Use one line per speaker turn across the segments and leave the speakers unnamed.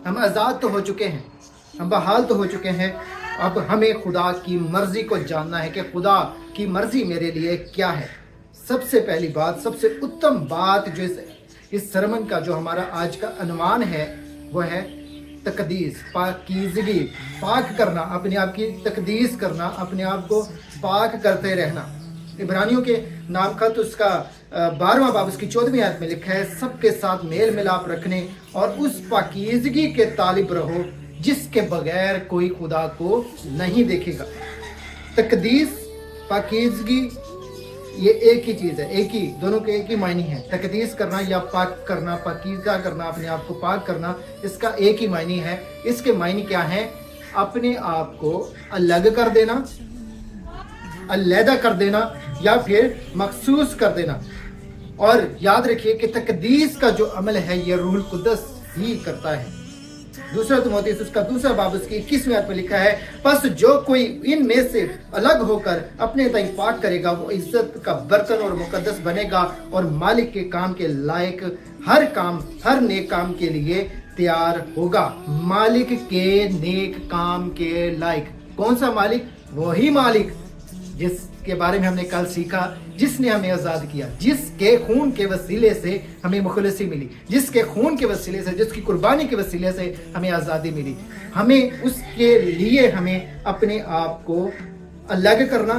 हम आज़ाद तो हो चुके हैं, हम बहाल तो हो चुके हैं। अब हमें खुदा की मर्ज़ी को जानना है कि खुदा की मर्ज़ी मेरे लिए क्या है। सबसे पहली बात, सबसे उत्तम बात जो इस सरमन का जो हमारा आज का अनवान है वो है तकदीस, पाकीज़गी, पाक करना, अपने आप की तकदीस करना, अपने आप को पाक करते रहना। इब्रानियों के नाम खत उसका 12वां बाब उसकी 14वीं आयत में लिखा है, सबके साथ मेल मिलाप रखने और उस पाकीज़गी के तालिब रहो जिसके बगैर कोई खुदा को नहीं देखेगा। तकदीस, पाकीज़गी, ये एक ही चीज़ है, एक ही, दोनों के एक ही मायने हैं। तकदीस करना या पाक करना, पाकीज़ा करना, अपने आप को पाक करना, इसका एक ही मायने है। इसके मायने क्या हैं? अपने आप को अलग कर देना, अलहदा कर देना या फिर मखसूस कर देना। और याद रखिए कि तकदीस का जो अमल है ये रूहुल कुद्दस ही करता है। दूसरा तिमोथेयुस उसका 2 बाब उसकी 21वीं आयत में लिखा है, बस जो कोई इनमें से अलग होकर अपने ताई पाक करेगा वो इज्जत का बर्तन और मुकद्दस बनेगा और मालिक के काम के लायक हर काम, हर नेक काम के लिए तैयार होगा। मालिक के नेक काम के लायक। कौन सा मालिक? वही मालिक जिसके बारे में हमने कल सीखा, जिसने हमें आज़ाद किया, जिसके खून के वसीले से हमें मुखलसी मिली, जिसके खून के वसीले से, जिसकी कुर्बानी के वसीले से हमें आज़ादी मिली। हमें उसके लिए हमें अपने आप को अलग करना,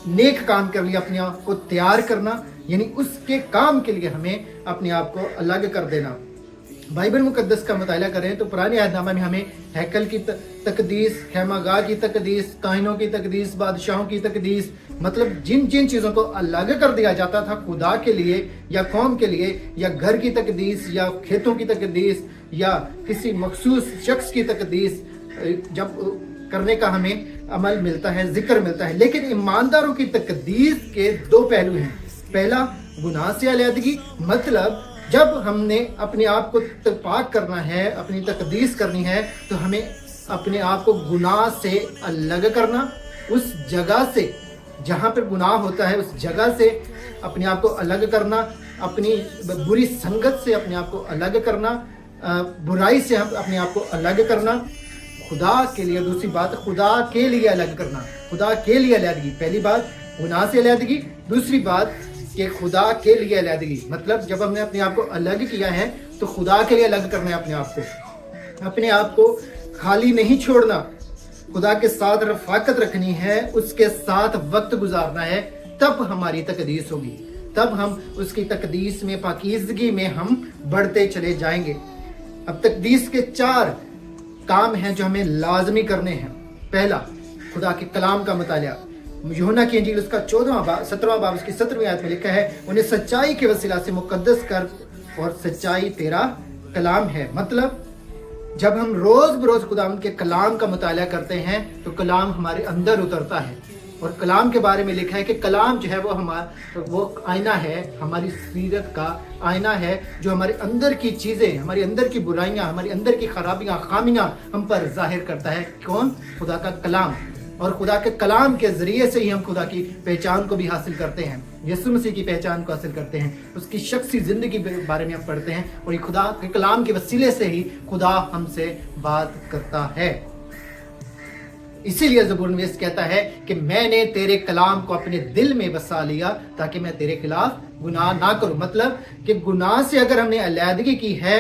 नेक काम के लिए अपने आप को तैयार करना, यानी उसके काम के लिए हमें अपने आप को अलग कर देना। बाइबल मुकद्दस का मुताला करें तो पुराने अहदनामा में हमें हैकल की तकदीस, खैमागाह की तकदीस, काहिनों की तकदीस, बादशाहों की तकदीस, मतलब जिन जिन चीज़ों को अलग कर दिया जाता था खुदा के लिए या कौम के लिए, या घर की तकदीस या खेतों की तकदीस या किसी मखसूस शख्स की तकदीस, जब करने का हमें अमल मिलता है, जिक्र मिलता है। लेकिन ईमानदारों की तकदीस के 2 पहलू हैं। पहला, गुनाह से अलहदगी, मतलब जब हमने अपने आप को पाक करना है, अपनी तकदीस करनी है, तो हमें अपने आप को गुनाह से अलग करना, उस जगह से जहाँ पर गुनाह होता है उस जगह से अपने आप को अलग करना, अपनी बुरी संगत से अपने आप को अलग करना, बुराई से हम अपने आप को अलग करना, खुदा के लिए। दूसरी बात, खुदा के लिए अलग करना, खुदा के लिए अलहदगी। पहली बात गुनाह से अलहदगी, दूसरी बात कि खुदा के लिए अलहदगी, मतलब जब हमने अपने आप को अलग किया है तो खुदा के लिए अलग करना है अपने आप को। अपने आप को खाली नहीं छोड़ना, खुदा के साथ रफाकत रखनी है, उसके साथ वक्त गुजारना है, तब हमारी तकदीस होगी, तब हम उसकी तकदीस में, पाकीज़गी में हम बढ़ते चले जाएंगे। अब तकदीस के 4 काम हैं जो हमें लाजमी करने हैं। पहला, खुदा के कलाम का मुताला। यूहन्ना की इंजील उसका 17वां बाब उसकी 17वीं आयत में लिखा है, उन्हें सच्चाई के वसीला से मुकद्दस कर और सच्चाई तेरा कलाम है। मतलब जब हम रोज बरोज खुदा के कलाम का मुताला करते हैं तो कलाम हमारे अंदर उतरता है। और कलाम के बारे में लिखा है कि कलाम जो है वो आईना है, हमारी सीरत का आईना है, जो हमारे अंदर की चीज़ें, हमारे अंदर की बुराइयां, हमारे अंदर की खराबियां, खामियां हम पर जाहिर करता है। कौन? खुदा का कलाम। और खुदा के कलाम के ज़रिए से ही हम खुदा की पहचान को भी हासिल करते हैं, यीशु मसीह की पहचान को हासिल करते हैं, उसकी शख्सी ज़िंदगी के बारे में हम पढ़ते हैं, और ये खुदा के कलाम के वसीले से ही खुदा हमसे बात करता है। इसीलिए ज़बूर नवीस कहता है कि मैंने तेरे कलाम को अपने दिल में बसा लिया ताकि मैं तेरे खिलाफ गुनाह ना करूं। मतलब कि गुनाह से अगर हमने अलहदगी की है,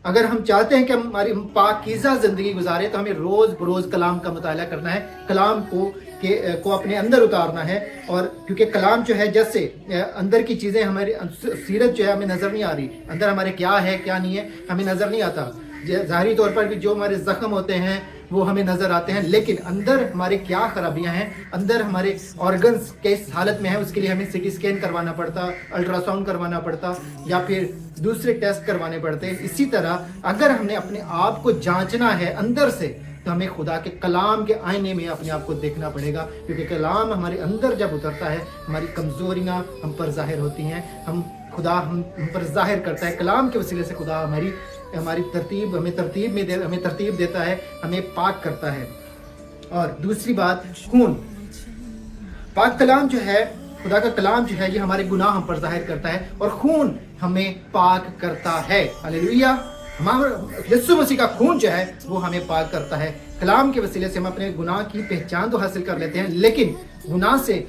अगर हम चाहते हैं कि हमारी पाकीज़ा ज़िंदगी गुजारे, तो हमें रोज़ बरोज़ कलाम का मुताला करना है, कलाम को अपने अंदर उतारना है। और क्योंकि कलाम जो है, जैसे अंदर की चीज़ें, हमारी सीरत जो है हमें नज़र नहीं आ रही, अंदर हमारे क्या है क्या नहीं है हमें नज़र नहीं आता। ज़ाहिरी तौर पर भी जो हमारे ज़ख्म होते हैं वो हमें नज़र आते हैं, लेकिन अंदर हमारे क्या खराबियां हैं, अंदर हमारे ऑर्गन्स किस हालत में है, उसके लिए हमें सीटी स्कैन करवाना पड़ता, अल्ट्रासाउंड करवाना पड़ता, या फिर दूसरे टेस्ट करवाने पड़ते। इसी तरह अगर हमने अपने आप को जांचना है अंदर से, तो हमें खुदा के कलाम के आईने में अपने आप को देखना पड़ेगा, क्योंकि कलाम हमारे अंदर जब उतरता है, हमारी कमज़ोरियाँ हम पर जाहिर होती हैं, खुदा हम पर जाहिर करता है। कलाम के वसीले से खुदा हमारी तरतीब, हमें तरतीब देता है, हमें पाक करता है। और दूसरी बात, खून। पाक कलाम जो है, खुदा का कलाम जो है, ये हमारे गुनाह हम पर जाहिर करता है, और खून हमें पाक करता है। हालेलुया। हमारा यीशु मसीह का खून जो है वो हमें पाक करता है। कलाम के वसीले से हम अपने गुनाह की पहचान तो हासिल कर लेते हैं, लेकिन गुनाह से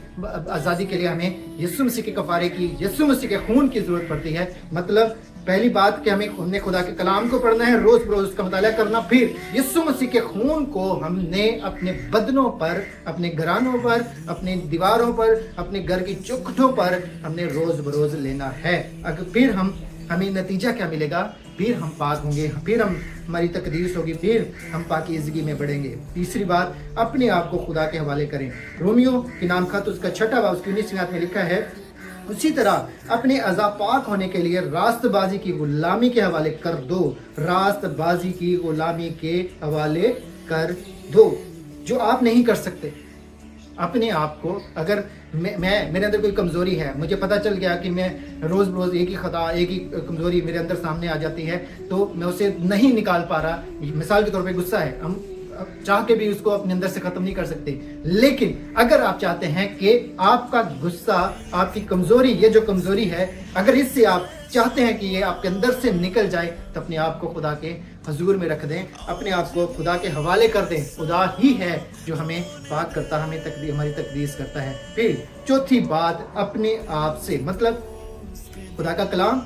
आज़ादी के लिए हमें यीशु मसीह के कफारे की, यीशु मसीह के खून की ज़रूरत पड़ती है। मतलब पहली बात कि हमने खुदा के कलाम को पढ़ना है, रोज़ बरोज़ उसका मुताला करना, फिर यीशु मसीह के खून को हमने अपने बदनों पर, अपने घरानों पर, अपने दीवारों पर, अपने घर की चौखटों पर हमने रोज़ बरोज़ लेना है। अगर फिर हमें नतीजा क्या मिलेगा? फिर हम पाक होंगे, फिर हमारी तकदीस होगी, फिर हम पाकीज़गी में बढ़ेंगे। तीसरी बात, अपने आप को खुदा के हवाले करें। रोमियो की नाम खत उसका 6 बाब उसकी 19वीं आयत में लिखा है, उसी तरह अपने अज़ा पाक होने के लिए रास्तबाजी की गुलामी के हवाले कर दो, रास्तबाजी की गुलामी के हवाले कर दो, जो आप नहीं कर सकते। अपने आप को, अगर मेरे अंदर कोई कमज़ोरी है, मुझे पता चल गया कि मैं रोज़ रोज़ एक ही खता, एक ही कमज़ोरी मेरे अंदर सामने आ जाती है, तो मैं उसे नहीं निकाल पा रहा। मिसाल के तौर पे गुस्सा है, हम चाह के भी उसको अपने अंदर से ख़त्म नहीं कर सकते। लेकिन अगर आप चाहते हैं कि आपका गुस्सा, आपकी कमज़ोरी, ये जो कमज़ोरी है, अगर इससे आप चाहते हैं कि ये आपके अंदर से निकल जाए, तो अपने आप को खुदा के हजूर में रख दें, अपने आप को खुदा के हवाले कर दें। खुदा ही है जो हमें पाक करता, हमें हमारी तकदीस करता है। फिर चौथी बात, अपने आप से, मतलब खुदा का कलाम,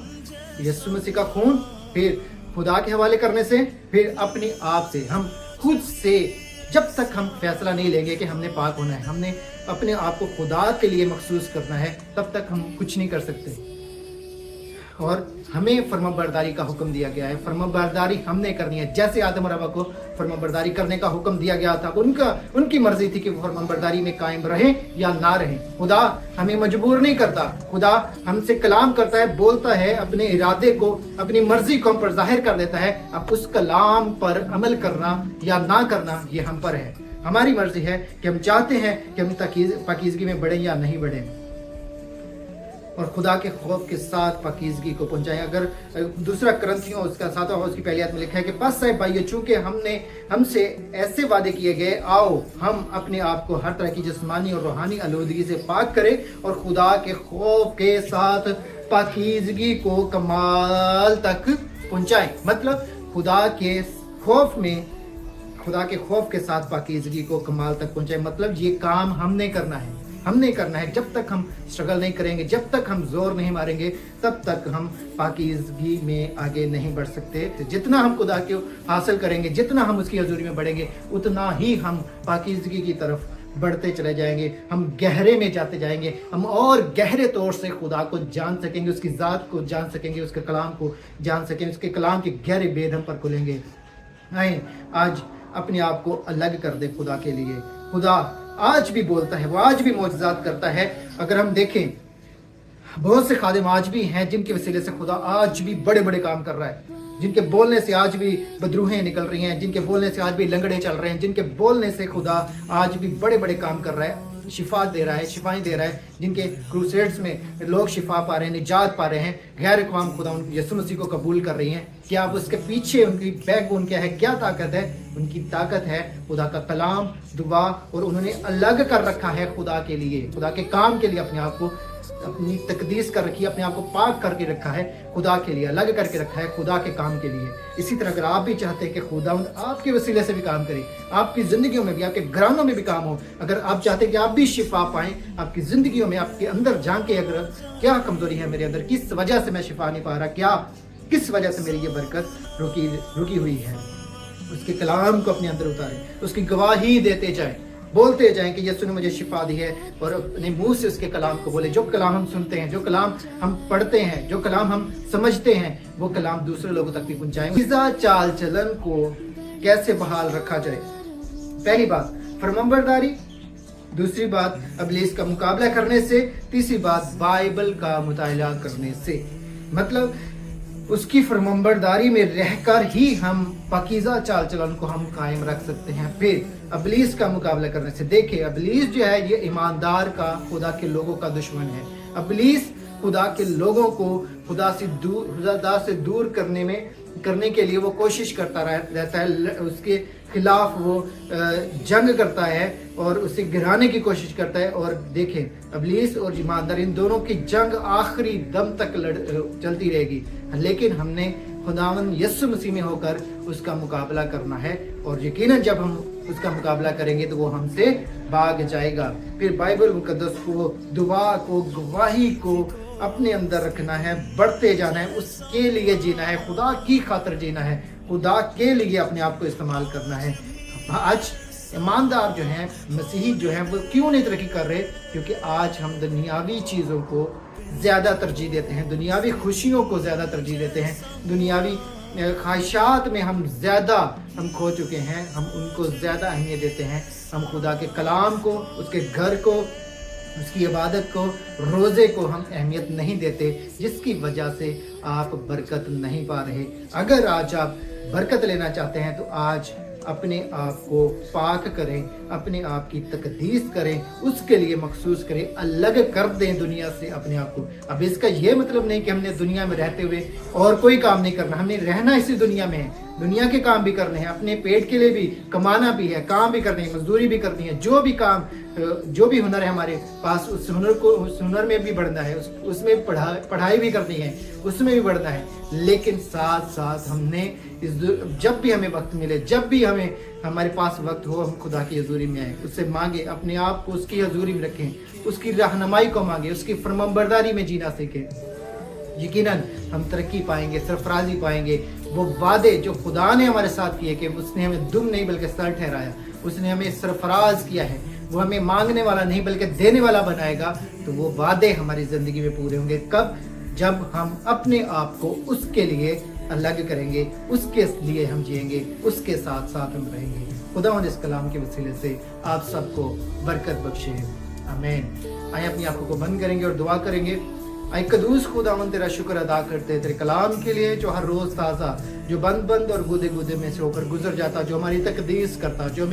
यीशु मसीह का खून, फिर खुदा के हवाले करने से, फिर अपने आप से। हम खुद से जब तक हम फैसला नहीं लेंगे कि हमने पाक होना है, हमने अपने आप को खुदा के लिए मखसूस करना है, तब तक हम कुछ नहीं कर सकते। और हमें फर्माबरदारी का हुक्म दिया गया है, फर्माबरदारी हमने करनी है। जैसे आदम और हव्वा को फर्माबरदारी करने का हुक्म दिया गया था, उनकी मर्जी थी कि वो फर्माबरदारी में कायम रहें या ना रहें। खुदा हमें मजबूर नहीं करता, खुदा हमसे कलाम करता है, बोलता है, अपने इरादे को, अपनी मर्जी को हम पर जाहिर कर देता है। अब उस कलाम पर अमल करना या ना करना ये हम पर है। हमारी मर्जी है कि हम चाहते हैं कि हम पाकीज़गी में बढ़ें या नहीं बढ़ें, और खुदा के खौफ के साथ पाकीज़गी को पहुंचाएं। अगर दूसरा करंथियों उसका 7वां उसकी पहली आयत में लिखा है कि बस है भाइयों, चूंकि हमसे ऐसे वादे किए गए, आओ हम अपने आप को हर तरह की जिस्मानी और रूहानी आलूदगी से पाक करें और खुदा के खौफ के साथ पाकीज़गी को कमाल तक पहुंचाएं। मतलब खुदा के खौफ के साथ पाकीज़गी को कमाल तक पहुंचाएं। मतलब ये काम हमने करना है। जब तक हम स्ट्रगल नहीं करेंगे, जब तक हम जोर नहीं मारेंगे, तब तक हम पाकीज़गी में आगे नहीं बढ़ सकते। तो जितना हम खुदा को हासिल करेंगे, जितना हम उसकी हजूरी में बढ़ेंगे, उतना ही हम पाकीज़गी की तरफ बढ़ते चले जाएंगे, हम गहरे में जाते जाएंगे, हम और गहरे तौर से खुदा को जान सकेंगे, उसकी ज़ात को जान सकेंगे, उसके कलाम को जान सकेंगे, उसके कलाम के गहरे भेद हम पर खुलेंगे। आए आज अपने आप को अलग कर दे खुदा के लिए। खुदा आज भी बोलता है, वो आज भी मौजज़ात करता है। अगर हम देखें, बहुत से खादिम आज भी हैं जिनके वसीले से खुदा आज भी बड़े बड़े काम कर रहा है, जिनके बोलने से आज भी बदरूहें निकल रही हैं, जिनके बोलने से आज भी लंगड़े चल रहे हैं, जिनके बोलने से खुदा आज भी बड़े बड़े काम कर रहा है, शिफा दे रहा है, शिफाएं दे रहा है, जिनके क्रूसेड्स में लोग शिफा पा रहे हैं, निजात पा रहे हैं। गैर अक़वाम खुदा यीशु मसीह को कबूल कर रही हैं। क्या आप उसके पीछे, उनकी बैकबोन क्या है, क्या ताकत है? उनकी ताकत है खुदा का कलाम, दुआ, और उन्होंने अलग कर रखा है खुदा के लिए, खुदा के काम के लिए अपने आप को, अपनी तकदीस कर रखी है, अपने आप को पाक करके रखा है, खुदा के लिए अलग करके रखा है, खुदा के काम के लिए। इसी तरह अगर आप भी चाहते हैं कि खुदा आपके वसीले से भी काम करे, आपकी ज़िंदगियों में भी, आपके घरानों में भी काम हो, अगर आप चाहते हैं कि आप भी शिफा पाएं आपकी ज़िंदगियों में, आपके अंदर झांके, अगर क्या कमज़ोरी है मेरे अंदर, किस वजह से मैं शिफा नहीं पा रहा, किस वजह से मेरी ये बरकत रुकी हुई है, उसके कलाम को अपने अंदर उतारें, उसकी गवाही देते जाएं, बोलते जाएं कि यीशु ने मुझे शिफा दी है, और अपने मुंह से उसके कलाम को बोले। जो कलाम हम सुनते हैं, जो कलाम हम पढ़ते हैं, जो कलाम हम समझते हैं, वो कलाम दूसरे लोगों तक भी पहुंचाएं। वीज़ा चाल चलन को कैसे बहाल रखा जाए? पहली बात फरमाबरदारी, दूसरी बात इब्लीस का मुकाबला करने से, तीसरी बात बाइबल का मुताला करने से। मतलब उसकी फरमाबरदारी में रहकर ही हम पाकीज़ा चाल चलन को हम कायम रख सकते हैं। फिर इब्लीस का मुकाबला करने से, देखिए इब्लीस जो है ये ईमानदार का, खुदा के लोगों का दुश्मन है। इब्लीस खुदा के लोगों को खुदा से दूर करने के लिए वो कोशिश करता रहता है, उसके खिलाफ वो जंग करता है और उसे गिराने की कोशिश करता है। और देखें इब्लीस और ईमानदार, इन दोनों की जंग आखिरी दम तक चलती रहेगी। लेकिन हमने खुदावन यीशु मसीह में होकर उसका मुकाबला करना है, और यकीनन जब हम उसका मुकाबला करेंगे तो वो हमसे भाग जाएगा। फिर बाइबल मुकद्दस को, दुआ को, गवाही को अपने अंदर रखना है, बढ़ते जाना है, उसके लिए जीना है, खुदा की खातिर जीना है, खुदा के लिए अपने आप को इस्तेमाल करना है। आज ईमानदार जो हैं, मसीही जो हैं, वो क्यों नहीं तरक्की कर रहे? क्योंकि आज हम दुनियावी चीज़ों को ज़्यादा तरजीह देते हैं, दुनियावी खुशियों को ज़्यादा तरजीह देते हैं, दुनियावी ख्वाहिशात में हम खो चुके हैं, हम उनको ज़्यादा अहमियत देते हैं। हम खुदा के कलाम को, उसके घर को, उसकी इबादत को, रोज़े को हम अहमियत नहीं देते, जिसकी वजह से आप बरकत नहीं पा रहे। अगर आज आप बरकत लेना चाहते हैं तो आज अपने आप को पाक करें, अपने आप की तकदीस करें, उसके लिए मखसूस करें, अलग कर दें दुनिया से अपने आप को। अब इसका ये मतलब नहीं कि हमने दुनिया में रहते हुए और कोई काम नहीं करना, हमने रहना इसी दुनिया में है, दुनिया के काम भी करने हैं, अपने पेट के लिए भी कमाना भी है, काम भी करनी है, मजदूरी भी करनी है, जो भी हुनर है हमारे पास, उस हुनर में भी बढ़ना है, उसमें पढ़ाई भी करनी है, उसमें भी बढ़ना है। लेकिन साथ साथ हमने जब भी हमें वक्त मिले, जब भी हमारे पास वक्त हो, हम खुदा की हजूरी में आए, उससे मांगे, अपने आप को उसकी हजूरी में रखें, उसकी रहनुमाई को मांगे, उसकी फरमाबरदारी में जीना सीखें। यकीनन हम तरक्की पाएंगे, सरफराजी पाएंगे। वो वादे जो खुदा ने हमारे साथ किए कि उसने हमें दुम नहीं बल्कि सर ठहराया, उसने हमें सरफराज किया है, वो हमें मांगने वाला नहीं बल्कि देने वाला बनाएगा, तो वो वादे हमारी ज़िंदगी में पूरे होंगे। कब? जब हम अपने आप को उसके लिए अलग करेंगे, उसके लिए हम जिएंगे, उसके साथ साथ हम रहेंगे। खुदा इस कलाम के वसीले से आप सबको बरकत बख्शे, आमीन। आइए अपनी आंखों को बंद करेंगे और दुआ करेंगे। आए कदूस खुदावन तेरा शुक्र अदा करते हैं तेरे कलाम के लिए, जो हर रोज़ ताज़ा, जो बंद और गुदे में से होकर गुजर जाता, जो हमारी तकदीस करता, जो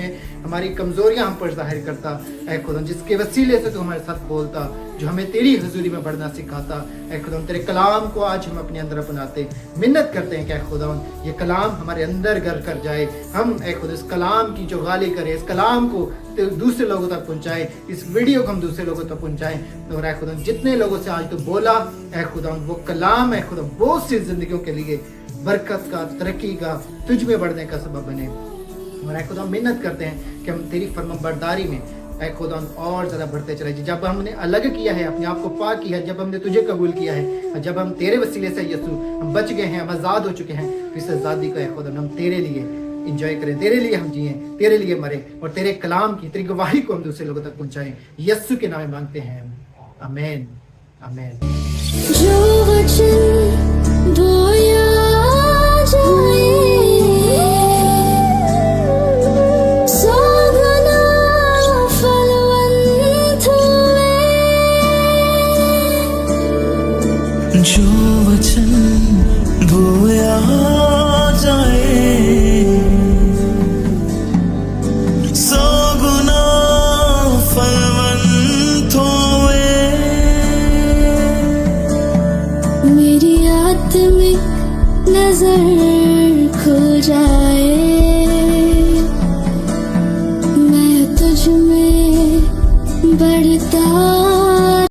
हमारी कमज़ोरियाँ हम पर ज़ाहिर करता, ऐ खुदा जिसके वसीले से तू हमारे साथ बोलता, जो हमें तेरी हजूरी में बढ़ना सिखाता। ऐ खुदा तेरे कलाम को आज हम अपने अंदर अपनाते, मिन्नत करते हैं कि ऐ खुदा ये कलाम हमारे अंदर घर कर जाए। हम ऐ खुदा इस कलाम की जो गाली करे, इस कलाम को दूसरे लोगों तक पहुँचाए, इस वीडियो को हम दूसरे लोगों तक पहुँचाएँ। और ऐ खुदा जितने लोगों से आज तो बोला, ऐ खुदा वो कलाम है खुदा बहुत सी जिंदगियों के लिए बरकत का, तरक्की का, तुझ में बढ़ने का सबब बने। और ऐ खुदा मिन्नत करते हैं कि हम तेरी फरमाबरदारी में ऐ खुदा और ज़्यादा बढ़ते चले। जब हमने अलग किया है, अपने आप को पाक किया है, जब हमने तुझे कबूल किया है, जब हम तेरे वसीले से यीशु हम बच गए हैं, हम आज़ाद हो चुके हैं, तो इस आज़ादी को ऐ खुदा हम तेरे लिए इंजॉय करें, तेरे लिए हम जिएं, तेरे लिए मरें, और तेरे कलाम की, तेरी गवाही को हम दूसरे लोगों तक पहुँचाएं। यीशु के नाम में मांगते हैं, आमीन, आमीन।
जो वचन बोया जाए, सौ गुना फलवंत हुए।
जो वचन बोया जाए, सौ गुना फलवंत हुए।
मेरी आत्मिक नजर खो जाए,